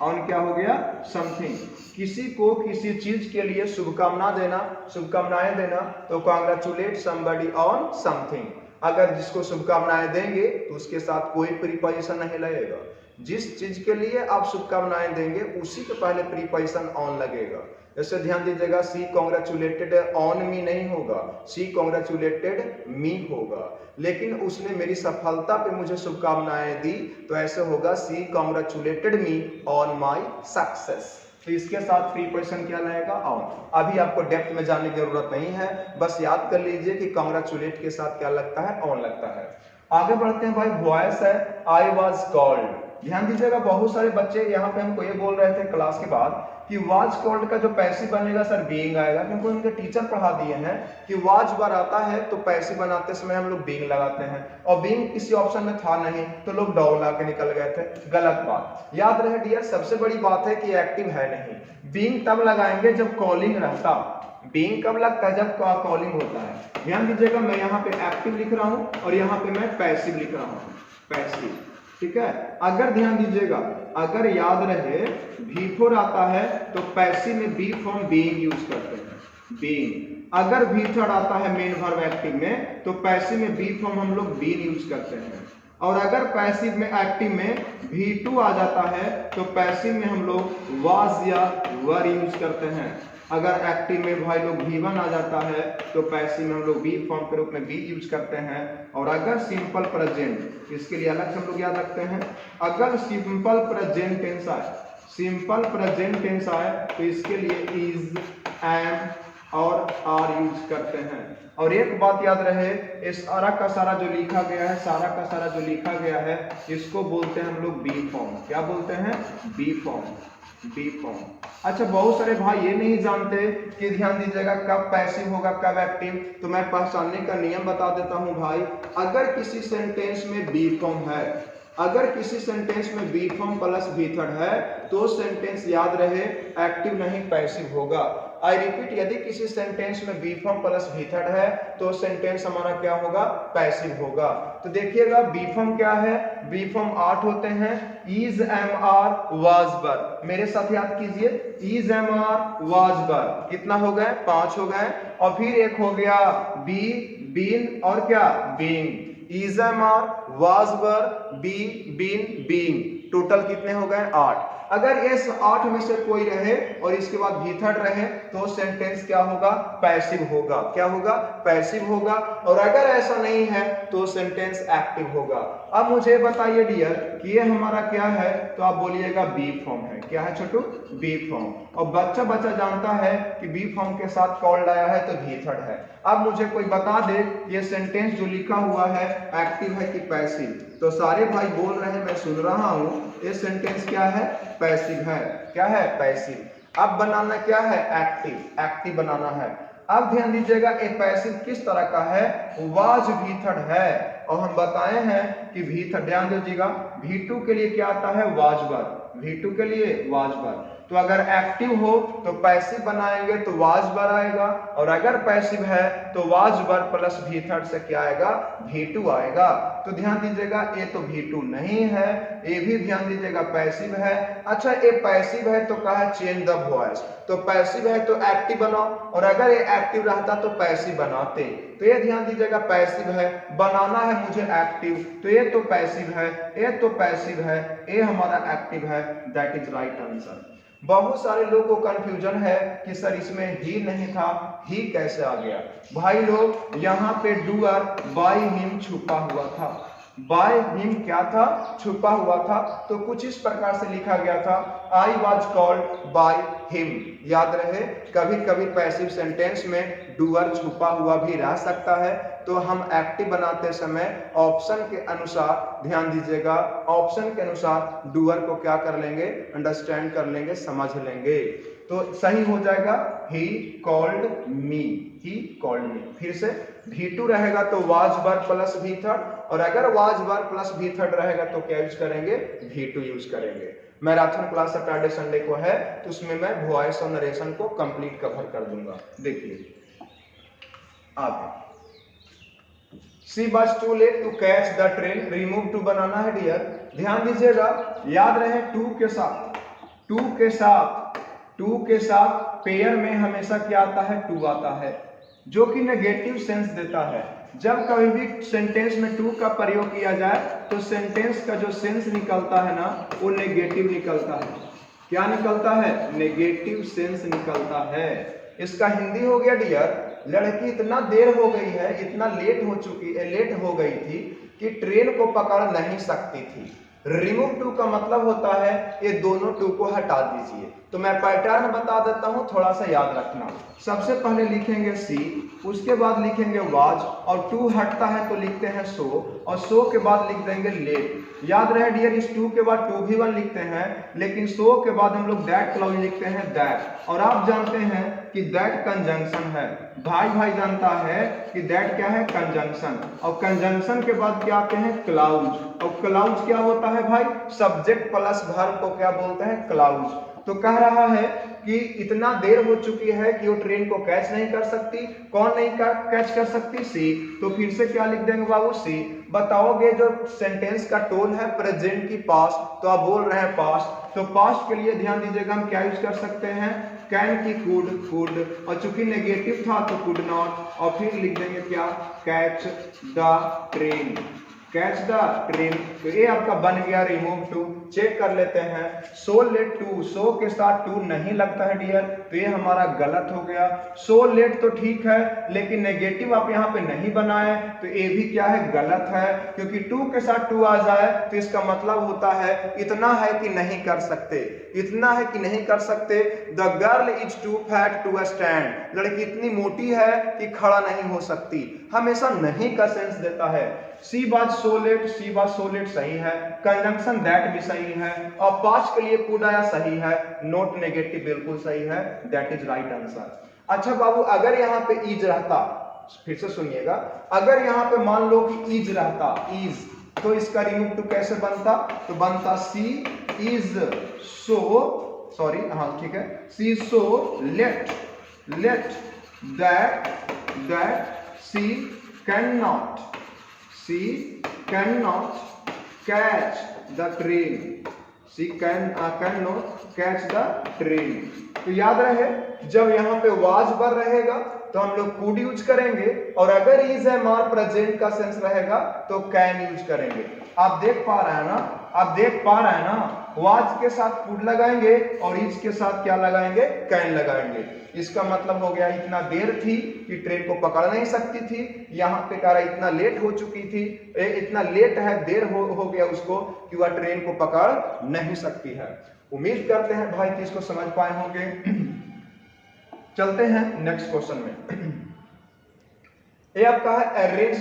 On क्या हो गया, समथिंग। किसी को किसी चीज के लिए शुभकामना देना, शुभकामनाएं देना, तो कॉन्ग्रेचुलेट somebody on something। अगर जिसको शुभकामनाएं देंगे तो उसके साथ कोई प्रीपोजिशन नहीं लगेगा। जिस चीज के लिए आप शुभकामनाएं देंगे उसी के पहले प्रीपोजिशन ऑन लगेगा। जैसे ध्यान दीजिएगा, सी कॉन्ग्रेचुलेटेड ऑन मी नहीं होगा, सी कॉन्ग्रेचुलेटेड मी होगा। लेकिन उसने मेरी सफलता पे मुझे शुभकामनाएं दी, तो ऐसे होगा she congratulated me on my success. तो इसके साथ प्रीपोजिशन क्या लगेगा, ऑन। अभी आपको डेप्थ में जाने की जरूरत नहीं है, बस याद कर लीजिए कि कॉन्ग्रेचुलेट के साथ क्या लगता है, ऑन लगता है। आगे बढ़ते हैं भाई, वॉइस है आई वाज कॉल्ड। ध्यान दीजिएगा, बहुत सारे बच्चे यहाँ पे हमको ये बोल रहे थे क्लास के बाद कि वाज कॉल्ड का जो पैसिव बनेगा सर बीइंग आएगा, क्योंकि उनके टीचर पढ़ा दिए हैं कि वाज बार आता है तो पैसिव बनाते समय हम लोग बीइंग लगाते हैं, और बीइंग किसी ऑप्शन में था नहीं तो लोग डॉ ला के निकल गए थे। गलत बात, याद रहे डियर, सबसे बड़ी बात है कि एक्टिव है नहीं। बीइंग तब लगाएंगे जब कॉलिंग रहता, बीइंग कब लगता है, जब कॉलिंग होता है। ध्यान दीजिएगा, मैं यहाँ पे एक्टिव लिख रहा हूँ और यहाँ पे मैं पैसिव लिख रहा हूँ, पैसिव, ठीक है। अगर ध्यान दीजिएगा, अगर याद रहे V4 आता है तो पैसिव में बी फ्रॉम बीइंग यूज करते हैं, बीइंग। अगर V3 आता है मेन वर्ब एक्टिव में तो पैसिव में बी फ्रॉम हम लोग बीन यूज करते हैं। और अगर पैसिव में एक्टिव में V2 आ जाता है तो पैसिव में हम लोग वाज या वर यूज करते हैं। अगर एक्टिव में भाई लोग V1 आ जाता है तो पैसिव में हम लोग बी फॉर्म के रूप में बी यूज करते हैं। और अगर सिंपल प्रेजेंट, इसके लिए अलग हम लोग याद रखते हैं, अगर सिंपल प्रेजेंट टेंस आए, सिंपल प्रेजेंट टेंस आए तो इसके लिए इज, एम और आर यूज करते हैं। और एक बात याद रहे, इस सारा का सारा जो लिखा गया है, सारा का सारा जो लिखा गया है, इसको बोलते हैं हम लोग बी फॉर्म। क्या बोलते हैं, बी फॉर्म, बी फॉर्म। अच्छा, बहुत सारे भाई ये नहीं जानते कि ध्यान दीजिएगा कब पैसिव होगा कब एक्टिव, तो मैं पहचानने का नियम बता देता हूं भाई। अगर किसी सेंटेंस में बी फॉर्म है, अगर किसी सेंटेंस में बी फॉर्म प्लस V3 है तो सेंटेंस याद रहे एक्टिव नहीं पैसिव होगा। आई रिपीट, यदि किसी सेंटेंस में बी फॉर्म प्लस भी थर्ड है तो सेंटेंस हमारा क्या होगा, पैसिव होगा। तो देखिएगा बी फॉर्म क्या है, बी फॉर्म 8 होते हैं, इज, एम, आर, वाज, वर। मेरे साथ याद कीजिए, इज, एम, आर, वाज, वर, कितना हो गए, 5 हो गए। और फिर एक हो गया बी, बीन और क्या, being. Is, am, are, was, were, be, been, being, total कितने हो गए, 8। अगर इस 8 में से कोई रहे और इसके बाद भी थर्ड रहे तो सेंटेंस क्या होगा, पैसिव होगा। क्या होगा, पैसिव होगा। और अगर ऐसा नहीं है तो सेंटेंस एक्टिव होगा। अब मुझे बताइए डियर कि ये हमारा क्या है, तो आप बोलिएगा बी फॉर्म है। क्या है छोटू, बी फॉर्म। और बच्चा जानता है कि बी फॉर्म के साथ कॉल्ड आया है तो भी थर्ड है। अब मुझे कोई बता दे ये सेंटेंस जो लिखा हुआ है एक्टिव है कि पैसिव। तो सारे भाई बोल रहे हैं, मैं सुन रहा हूं, ये सेंटेंस क्या है, पैसिव है। क्या है, पैसिव। अब बनाना क्या है, एक्टिव, एक्टिव बनाना है। अब ध्यान दीजिएगा ये पैसिव किस तरह का है, वाज भी थर्ड है। और हम बताए हैं कि भी थर्ड, ध्यान दीजिएगा, V2 के लिए क्या आता है, वाज वर, V2 के लिए वाज वर। तो अगर एक्टिव हो तो पैसिव बनाएंगे तो वाज वर आएगा, और अगर पैसिव है तो वाज वर प्लस भी थर्ड से क्या आएगा, V2 आएगा। तो ध्यान दीजिएगा ये तो V2 नहीं है, ये भी ध्यान दीजिएगा पैसिव है। अच्छा ये पैसिव है तो कहा चेंज द वॉइस, तो पैसिव है तो एक्टिव बनाओ, और अगर ये एक्टिव रहता तो पैसिव बनाते। तो ये ध्यान दीजिएगा पैसिव है, बनाना है मुझे एक्टिव, तो ये तो पैसिव है, ये तो पैसिव है, ये हमारा एक्टिव है। That is right answer. बहुत सारे लोगों को कंफ्यूजन है कि सर इसमें ही नहीं था, ही कैसे आ गया। भाई लोग यहाँ पे डूअर बाय हिम छुपा हुआ था, बाय हिम क्या था, छुपा हुआ था। तो कुछ इस प्रकार से लिखा गया था, I was called by him. याद रहे कभी कभी पैसिव सेंटेंस में डूअर छुपा हुआ भी रह सकता है। तो हम एक्टिव बनाते समय ऑप्शन के अनुसार, ध्यान दीजिएगा, ऑप्शन के अनुसार डूअर को क्या कर लेंगे, अंडरस्टैंड कर लेंगे, समझ लेंगे, तो सही हो जाएगा। He called me, he called me. फिर से V2 रहेगा तो वाज वर प्लस भी थर्ड, और अगर वाज वर प्लस भी थर्ड रहेगा तो क्या यूज करेंगे, V2 यूज करेंगे। मैराथन क्लास सैटरडे संडे को है तो उसमें मैं वॉइस और नरेशन को कंप्लीट कवर कर दूंगा। देखिए आगे, she was too late to catch the train, remove too बनाना है डियर। ध्यान दीजिएगा, याद रहे टू के साथ, टू के साथ, टू के साथ पेयर में हमेशा क्या आता है, टू आता है, जो कि नेगेटिव सेंस देता है। जब कभी भी सेंटेंस में टू का प्रयोग किया जाए तो सेंटेंस का जो सेंस निकलता है ना वो नेगेटिव निकलता है। क्या निकलता है, नेगेटिव सेंस निकलता है। इसका हिंदी हो गया डियर, लड़की इतना देर हो गई है, इतना लेट हो गई थी कि ट्रेन को पकड़ नहीं सकती थी। रिमूव टू का मतलब होता है ये दोनों टू को हटा दीजिए। तो मैं पैटर्न बता देता हूं, थोड़ा सा याद रखना। सबसे पहले लिखेंगे सी, उसके बाद लिखेंगे वाज, और टू हटता है तो लिखते हैं सो, और सो के बाद लिख देंगे लेट। याद रहे डियर, इस टू के बाद टू भी वन लिखते हैं, लेकिन सो के बाद हम लोग दैट क्लॉज लिखते हैं, दैट। और आप जानते हैं कि दैट कंजंक्शन है, भाई जानता है कि दैट क्या है, कंजंक्शन। और कंजंक्शन के बाद क्या आते हैं, क्लाउज। और क्लाउज क्या होता है भाई, सब्जेक्ट प्लस वर्ब को क्या बोलते हैं, क्लाउज। तो कह रहा है कि इतना देर हो चुकी है कि वो ट्रेन को कैच नहीं कर सकती। कौन नहीं कैच कर सकती, सी। तो फिर से क्या लिख देंगे बाबू, सी। बताओगे जो सेंटेंस का टोन है प्रेजेंट की पास्ट, तो आप बोल रहे हैं पास्ट, तो पास्ट के लिए ध्यान दीजिएगा हम क्या यूज कर सकते हैं, कैन की कुड, और चूंकि नेगेटिव था तो कुड नॉट, और फिर लिख देंगे क्या, catch the train, catch the train. तो ये आपका बन गया रिमूव टू। चेक कर लेते हैं, सो लेट टू, सो के साथ टू नहीं लगता है डियर, तो ये हमारा गलत हो गया। सो लेट तो ठीक है, लेकिन नेगेटिव आप यहाँ पे नहीं बनाए, तो ये भी क्या है, गलत है, क्योंकि टू के साथ टू आ जाए तो इसका मतलब होता है इतना है कि नहीं कर सकते, इतना है कि नहीं कर सकते। The girl is too fat to stand, लड़की इतनी मोटी है कि खड़ा नहीं हो सकती, हमेशा नहीं का सेंस देता है। सी बात सो लेट, सी बात सो लेट सही है, कंजंक्शन दैट भी सही है, और पास्ट के लिए कुड आया सही है, नोट नेगेटिव बिल्कुल सही है, दैट इज राइट आंसर। अच्छा बाबू, अगर यहाँ पे इज रहता, फिर से सुनिएगा, अगर यहाँ पे मान लो कि इज रहता, इज, तो इसका रिमूव टू कैसे बनता, तो बनता सी इज सो, सॉरी हाँ ठीक है, she so late late that she can not catch the train, she can not catch the train. तो याद रहे जब यहाँ पे वाज वर रहेगा तो हम लोग कुड यूज करेंगे, और अगर इज एम आर प्रेजेंट का सेंस रहेगा तो कैन यूज करेंगे। आप देख पा रहे हैं ना, वाज के साथ कुड लगाएंगे और इज के साथ क्या लगाएंगे, कैन लगाएंगे। इसका मतलब हो गया इतना देर थी कि ट्रेन को पकड़ नहीं सकती थी, यहाँ पे कह रहा इतना लेट हो चुकी थी, इतना लेट है, देर हो गया उसको कि वह ट्रेन को पकड़ नहीं सकती है। उम्मीद करते हैं भाई कि इसको समझ पाए होंगे। चलते हैं नेक्स्ट क्वेश्चन में। ये आपका है arrange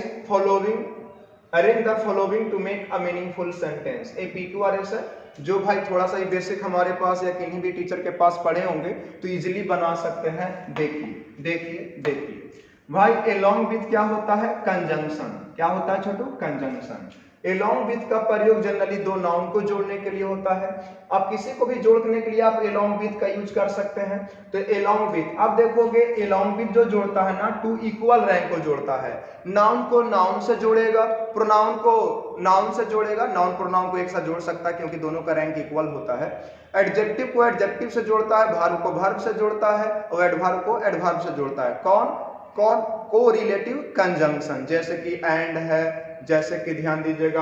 the following to make a meaningful sentence. A P2RS है, जो भाई थोड़ा सा ही बेसिक हमारे पास या कहीं भी टीचर के पास पढ़े होंगे तो इजीली बना सकते हैं। देखिए भाई, along with क्या होता है, कंजंक्शन। क्या होता है छोटू, कंजंक्शन। along with का प्रयोग जनरली दो नाउन को जोड़ने के लिए होता है। आप किसी को भी जोड़ने के लिए आप along with का यूज कर सकते हैं। तो along with आप देखोगे, along with जो जोड़ता है ना, टू इक्वल रैंक को जोड़ता है। नाउन को नाउन से जोड़ेगा, प्रोनाउन को नाउन से जोड़ेगा, नाउन प्रोनाउन को एक साथ जोड़ सकता है क्योंकि दोनों का रैंक इक्वल होता है। एडजेक्टिव को एडजेक्टिव से जोड़ता है, वर्ब को वर्ब से जोड़ता है, और एडवर्ब को एडवर्ब से जोड़ता है। कौन को रिलेटिव कंजंक्शन, जैसे कि एंड है, जैसे कि ध्यान दीजिएगा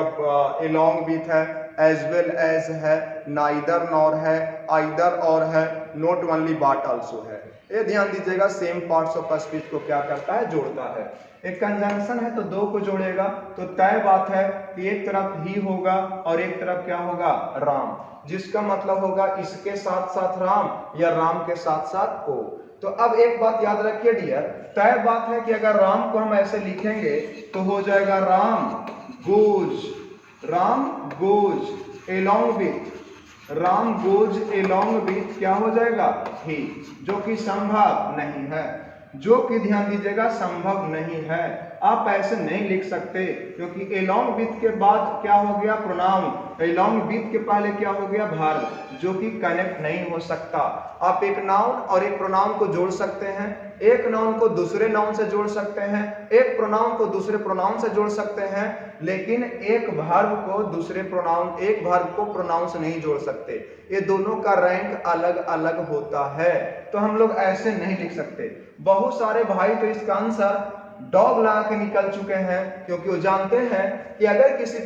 along with है, as well as है, neither nor है, either और है, not only but also है। ये ध्यान दीजिएगा, सेम पार्ट्स ऑफ स्पीच को क्या करता है, जोड़ता है। एक कंजंक्शन है तो दो को जोड़ेगा, तो तय बात है कि एक तरफ ही होगा और एक तरफ क्या होगा, राम, जिसका मतलब होगा इसके साथ साथ राम या राम के साथ साथ को। तो अब एक बात याद रखिए डियर, तय बात है कि अगर राम को हम ऐसे लिखेंगे तो हो जाएगा Ram goes along with, Ram goes along with क्या हो जाएगा, ही, जो कि संभव नहीं है, जो कि ध्यान दीजिएगा संभव नहीं है। आप ऐसे नहीं लिख सकते क्योंकि along with के बाद क्या हो गया, प्रोनाउन, along with के पहले क्या हो गया, वर्ब, जो कि कनेक्ट नहीं हो सकता। आप एक नाउन और एक प्रोनाउन को जोड़ सकते हैं, एक नाउन को दूसरे नाउन से जोड़ सकते हैं, एक प्रोनाउन को दूसरे प्रोनाउन से जोड़ सकते हैं, लेकिन एक वर्ब को दूसरे प्रोनाउन, एक वर्ब को प्रोनाउन से नहीं जोड़ सकते। ये दोनों का रैंक अलग अलग होता है, तो हम लोग ऐसे नहीं लिख सकते। बहुत सारे भाई तो इसका आंसर डॉग लगा के निकल चुके हैं, क्योंकि वो जानते हैं कि अगर किसी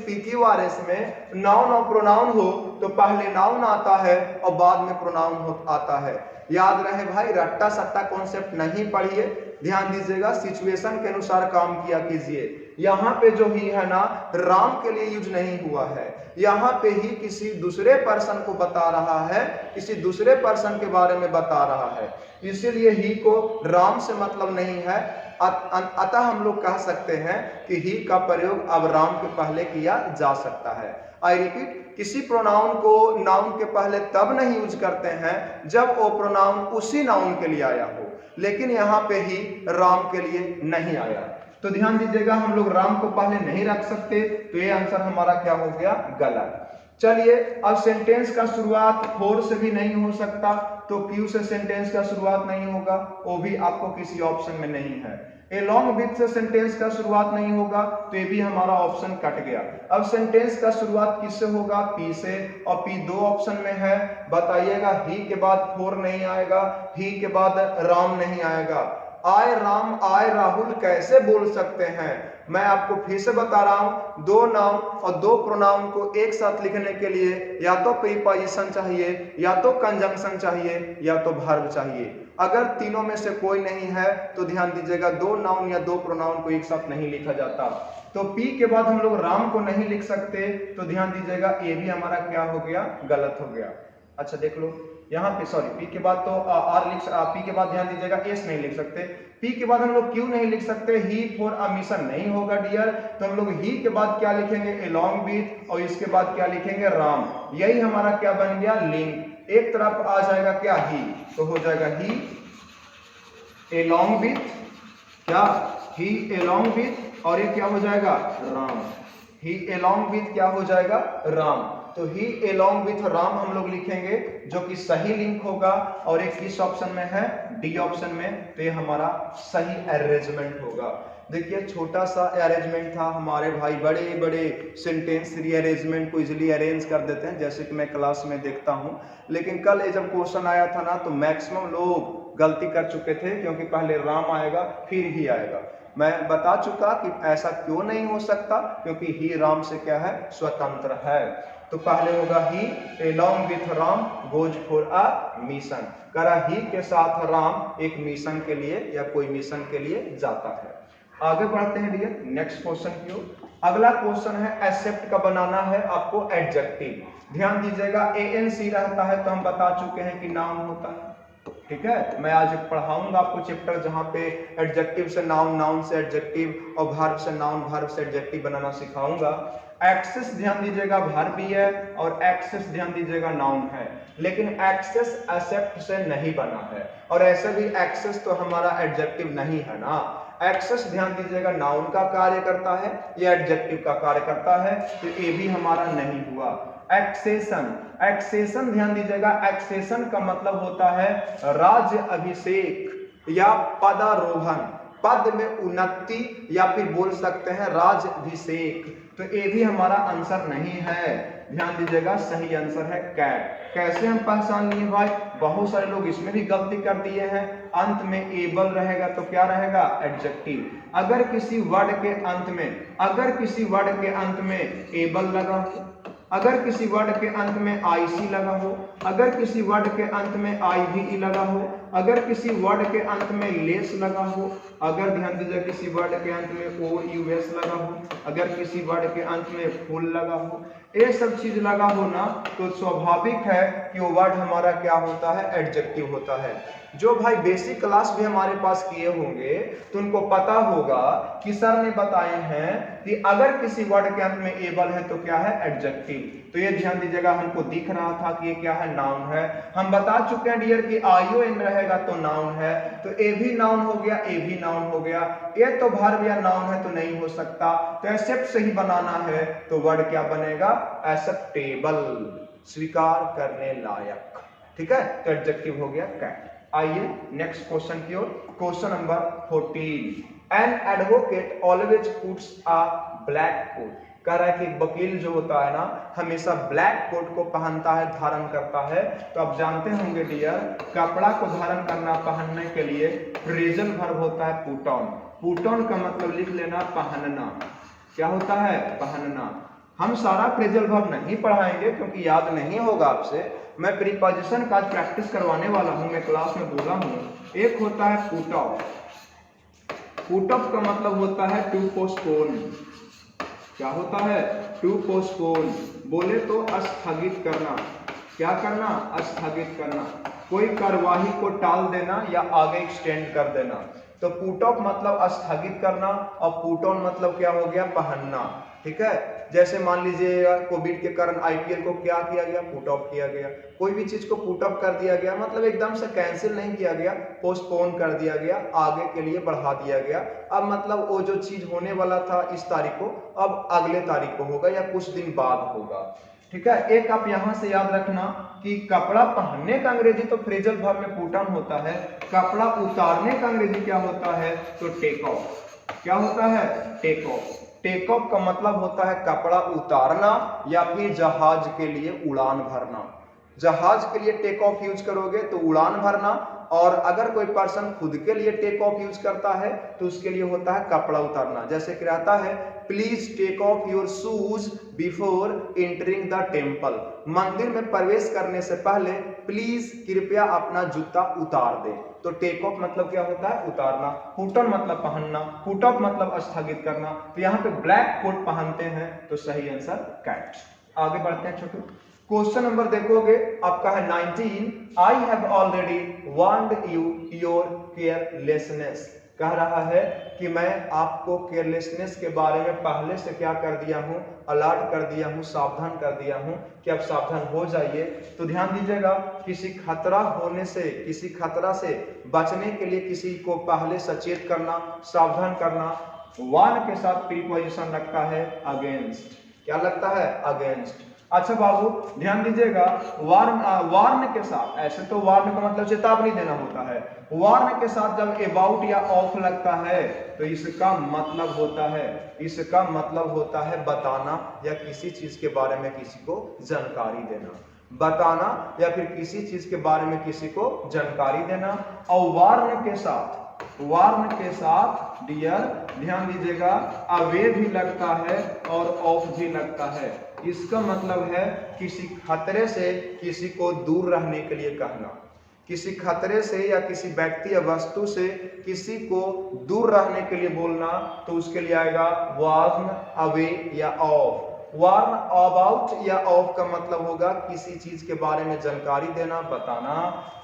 PQRS में नाउन और प्रोनाउन हो तो पहले नाउन आता है और बाद में प्रोनाउन आता है। याद रहे भाई, रट्टा सट्टा कॉन्सेप्ट नहीं पढ़िए, ध्यान दीजिएगा, सिचुएशन के अनुसार काम किया कीजिए। यहाँ पे जो ही है ना, राम के लिए यूज नहीं हुआ है, यहाँ पे ही किसी दूसरे पर्सन को बता रहा है, किसी दूसरे पर्सन के बारे में बता रहा है, इसीलिए ही को राम से मतलब नहीं है। अतः हम लोग कह सकते हैं कि ही का प्रयोग अब राम के पहले किया जा सकता है। आई रिपीट, किसी प्रोनाउन को नाउन के पहले तब नहीं यूज करते हैं जब वो प्रोनाउन उसी नाउन के लिए आया हो, लेकिन यहाँ पे ही राम के लिए नहीं आया। तो ध्यान दीजिएगा, हम लोग राम को पहले नहीं रख सकते, तो ये आंसर हमारा क्या हो गया, गलत। चलिए, अब सेंटेंस का शुरुआत फोर से भी नहीं हो सकता, तो क्यू से सेंटेंस का शुरुआत नहीं होगा, वो भी आपको किसी ऑप्शन में नहीं है। along with से सेंटेंस का शुरुआत नहीं होगा, तो ये भी हमारा ऑप्शन कट गया। अब सेंटेंस का शुरुआत किससे होगा, पी से, और पी दो ऑप्शन में है। बताइएगा, ही के बाद फोर नहीं आएगा, ही के बाद राम नहीं आएगा। आय राम आय राहुल कैसे बोल सकते हैं? मैं आपको फिर से बता रहा हूं, दो नाउन और दो प्रोनाउन को एक साथ लिखने के लिए या तो प्रीपोजिशन चाहिए, या तो कंजंक्शन चाहिए, या तो वर्ब चाहिए। अगर तीनों में से कोई नहीं है तो ध्यान दीजिएगा, दो नाउन या दो प्रोनाउन को एक साथ नहीं लिखा जाता। तो पी के बाद हम लोग राम को नहीं लिख सकते, तो ध्यान दीजिएगा, ये भी हमारा क्या हो गया, गलत हो गया। अच्छा देख लो, यहाँ पे सॉरी, पी के बाद तो पी के बाद ध्यान दीजिएगा एस नहीं लिख सकते, पी के बाद हम लोग क्यू नहीं लिख सकते, ही फॉर अ मिशन नहीं होगा डियर, तो हम लोग ही के बाद क्या लिखेंगे, along with, और इसके बाद क्या लिखेंगे, राम। यही हमारा क्या बन गया, लिंक। एक तरफ आ जाएगा क्या, ही, तो हो जाएगा ही along with, क्या, ही along with, और ये क्या हो जाएगा, राम। ही along with क्या हो जाएगा, राम। तो तो ही एलोंग विथ राम हम लोग लिखेंगे, जो कि सही लिंक होगा। और एक किस ऑप्शन में है, डी ऑप्शन में, तो ये हमारा सही अरेंजमेंट होगा। देखिए छोटा सा अरेंजमेंट था, हमारे भाई बड़े बड़े सेंटेंस रीअरेंजमेंट को इजीली अरेंज कर देते हैं, जैसे कि मैं क्लास में देखता हूं। लेकिन कल ये जब क्वेश्चन आया था ना, तो मैक्सिमम लोग गलती कर चुके थे, क्योंकि पहले राम आएगा फिर ही आएगा। मैं बता चुका कि ऐसा क्यों नहीं हो सकता, क्योंकि ही राम से क्या है, स्वतंत्र है। तो पहले होगा ही along with Ram goes for a mission, करा ही के साथ राम एक मिशन के लिए या कोई मिशन के लिए जाता है। आगे बढ़ते हैं डियर नेक्स्ट क्वेश्चन की ओर। अगला क्वेश्चन है एक्सेप्ट का बनाना है आपको एडजेक्टिव। ध्यान दीजिएगा, एएनसी रहता है तो हम बता चुके हैं कि नाउन होता है, ठीक है। मैं आज पढ़ाऊंगा आपको चैप्टर जहां पे एडजेक्टिव से नाउन, नाउन से एडजेक्टिव और वर्ब से नाउन, वर्ब से एडजेक्टिव बनाना सिखाऊंगा। एक्सेस ध्यान दीजिएगा वर्ब भी है और एक्सेस ध्यान दीजिएगा नाउन है, लेकिन एक्सेस एक्सेप्ट से नहीं बना है, और ऐसे भी एक्सेस तो हमारा एडजेक्टिव नहीं है ना। एक्सेस ध्यान दीजिएगा नाउन का कार्य करता है या एडजेक्टिव का कार्य करता है, तो ये भी हमारा नहीं हुआ। एक्सेशन, एक्सेशन ध्यान दीजिएगा, एक्सेशन का मतलब होता है राज्य अभिषेक या पदारोहण, पद में उन्नति, या फिर बोल सकते हैं राज्य अभिषेक। तो ये भी हमारा आंसर नहीं है, ध्यान दीजिएगा सही आंसर है कैट। कैसे हम पहचान लिए भाई, बहुत सारे लोग इसमें भी गलती कर दिए हैं। अंत में एबल रहेगा तो क्या रहेगा, एडजेक्टिव। अगर किसी वर्ड के अंत में, अगर किसी वर्ड के अंत में एबल लगा हो, अगर किसी वर्ड के अंत में आईसी लगा हो, अगर किसी वर्ड के अंत में आईवीई लगा हो, अगर किसी वर्ड के अंत में लेस लगा हो, अगर ध्यान दीजिए किसी वर्ड के अंत में ओयूएस लगा हो, अगर किसी वर्ड के अंत में फुल लगा हो, ये सब चीज लगा हो ना, तो स्वाभाविक है कि वो वर्ड हमारा क्या होता है, एडजेक्टिव होता है। जो भाई बेसिक क्लास भी हमारे पास किए होंगे तो उनको पता होगा कि सर ने बताए हैं कि अगर किसी वर्ड के अंत में एबल है तो क्या है, एडजेक्टिव। तो ये ध्यान दीजिएगा, हमको दिख रहा था कि ये क्या है, नाउन है। हम बता चुके हैं डियर कि आईओएन रहेगा तो नाउन है, तो ए भी नाउन हो गया, ए भी नाउन हो गया। ये तो वर्ब या नाउन है तो नहीं हो सकता, तो एक्सेप्ट से ही बनाना है, तो वर्ड क्या बनेगा, एक्सेप्टेबल, स्वीकार करने लायक, ठीक है। तो एडजेक्टिव हो गया कैट। आइए नेक्स्ट क्वेश्चन की ओर, question number 14। An advocate always puts a black coat, कह रहा है कि एक वकील जो होता है ना, हमेशा ब्लैक कोट को पहनता है, धारण करता है। तो आप जानते होंगे डियर, कपड़ा को धारण करना, पहनने के लिए फ्रेजल वर्ब होता है पुट ऑन। पुट ऑन का मतलब लिख लेना, पहनना। क्या होता है, पहनना। हम सारा फ्रेजल वर्ब नहीं पढ़ाएंगे क्योंकि याद नहीं होगा आपसे। मैं प्रीपोजिशन का प्रैक्टिस करवाने वाला हूं, मैं क्लास में बोला हूं। एक होता है पुट ऑफ, पुट ऑफ का मतलब होता है टू पोस्टपोन। क्या होता है, टू पोस्टपोन, बोले तो स्थगित करना। क्या करना, स्थगित करना, कोई कार्यवाही को टाल देना या आगे एक्सटेंड कर देना। तो पुट ऑफ मतलब स्थगित करना, और पुट ऑन मतलब क्या हो गया, पहनना, ठीक है। जैसे मान लीजिए कोविड के कारण आईपीएल को क्या किया गया, पुट ऑफ किया गया। कोई भी चीज को पुट ऑफ कर दिया गया मतलब एकदम से कैंसिल नहीं किया गया, पोस्टपोन कर दिया गया, आगे के लिए बढ़ा दिया गया। अब मतलब वो जो चीज होने वाला था इस तारीख को, अब अगले तारीख को होगा या कुछ दिन बाद होगा, ठीक है। एक आप यहां से याद रखना कि कपड़ा पहनने का अंग्रेजी तो फ्रेजल वर्ब में पुट ऑन होता है, कपड़ा उतारने का अंग्रेजी क्या होता है, तो टेक ऑफ। क्या होता है, टेक ऑफ। टेक ऑफ का मतलब होता है कपड़ा उतारना या फिर जहाज के लिए उड़ान भरना। जहाज के लिए टेक ऑफ यूज करोगे तो उड़ान भरना, और अगर कोई पर्सन खुद के लिए टेक ऑफ यूज करता है तो उसके लिए होता है कपड़ा उतारना। जैसे कि रहता है, please take off your shoes before entering the temple, मंदिर में प्रवेश करने से पहले प्लीज कृपया अपना जूता उतार दे। तो टेक ऑफ मतलब क्या होता है, उतारना। पुट ऑन मतलब पहनना, पुट ऑफ मतलब स्थगित करना। तो यहाँ पे ब्लैक कोट पहनते हैं, तो सही आंसर कैट। आगे बढ़ते हैं छोटू, क्वेश्चन नंबर देखोगे आपका है 19। I have already warned you your carelessness, कह रहा है कि मैं आपको केयरलेसनेस के बारे में पहले से क्या कर दिया हूं, अलर्ट कर दिया हूं, सावधान कर दिया हूं कि आप सावधान हो जाइए। तो ध्यान दीजिएगा, किसी खतरा होने से, किसी खतरा से बचने के लिए किसी को पहले सचेत करना, सावधान करना। वार्न के साथ प्रीपोजिशन लगता है अगेंस्ट। क्या लगता है, अगेंस्ट। अच्छा बाबू ध्यान दीजिएगा, वार्न के साथ, ऐसे तो वार्न का मतलब चेतावनी देना होता है, वार्न के साथ जब अबाउट या ऑफ लगता है तो इसका मतलब होता है बताना या किसी चीज के बारे में किसी को जानकारी देना, बताना या फिर किसी चीज के बारे में किसी को जानकारी देना। और वार्न के साथ डियर ध्यान दीजिएगा, अवे भी लगता है और ऑफ भी लगता है। इसका मतलब है किसी खतरे से किसी को दूर रहने के लिए कहना, किसी खतरे से या किसी व्यक्ति या वस्तु से किसी को दूर रहने के लिए बोलना, तो उसके लिए आएगा वार्न, अवे या ऑफ। वार्न अबाउट या ऑफ का मतलब होगा किसी चीज के बारे में जानकारी देना, बताना।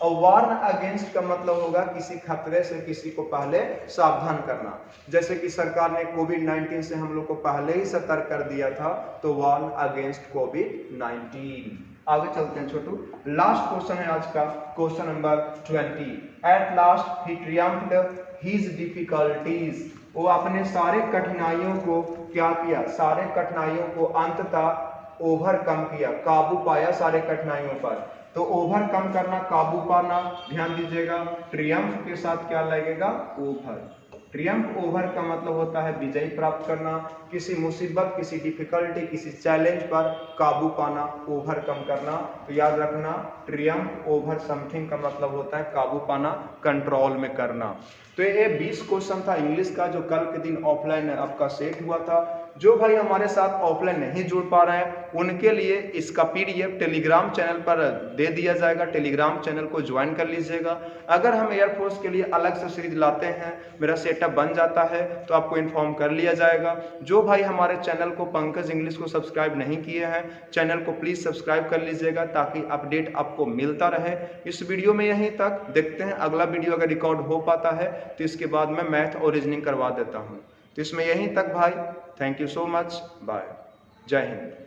और वार्न अगेंस्ट का मतलब होगा किसी खतरे से किसी को पहले सावधान करना। जैसे कि सरकार ने कोविड-19 से हम लोग को पहले ही सतर्क कर दिया था, तो वार्न अगेंस्ट कोविड-19। आगे चलते हैं छोटू, लास्ट क्वेश्चन है आज का, question number 20। At last he triumphed his difficulties, वो अपने सारे कठिनाइयों को क्या किया, सारे कठिनाइयों को अंततः ओवरकम किया, काबू पाया सारे कठिनाइयों पर। तो ओवरकम करना, काबू पाना, ध्यान दीजिएगा ट्रियम्फ के साथ क्या लगेगा, ओवर। ट्रियम्फ ओवर का मतलब होता है विजय प्राप्त करना, किसी मुसीबत, किसी डिफिकल्टी, किसी चैलेंज पर काबू पाना, ओवरकम करना। तो याद रखना ट्रियम्फ ओवर समथिंग का मतलब होता है काबू पाना, कंट्रोल में करना। तो ये 20 क्वेश्चन था इंग्लिश का जो कल के दिन ऑफलाइन आपका सेट हुआ था। जो भाई हमारे साथ ऑफलाइन नहीं जुड़ पा रहे हैं उनके लिए इसका पीडीएफ टेलीग्राम चैनल पर दे दिया जाएगा, टेलीग्राम चैनल को ज्वाइन कर लीजिएगा। अगर हम एयरफोर्स के लिए अलग से सीरीज लाते हैं, मेरा सेटअप बन जाता है, तो आपको इन्फॉर्म कर लिया जाएगा। जो भाई हमारे चैनल को पंकज इंग्लिश को सब्सक्राइब नहीं किए हैं, चैनल को प्लीज सब्सक्राइब कर लीजिएगा ताकि अपडेट आपको मिलता रहे। इस वीडियो में यहीं तक, देखते हैं अगला वीडियो अगर रिकॉर्ड हो पाता है तो इसके बाद मैं मैथ और रीजनिंग करवा देता हूँ। तो इसमें यहीं तक भाई, thank you so much, bye, Jai Hind.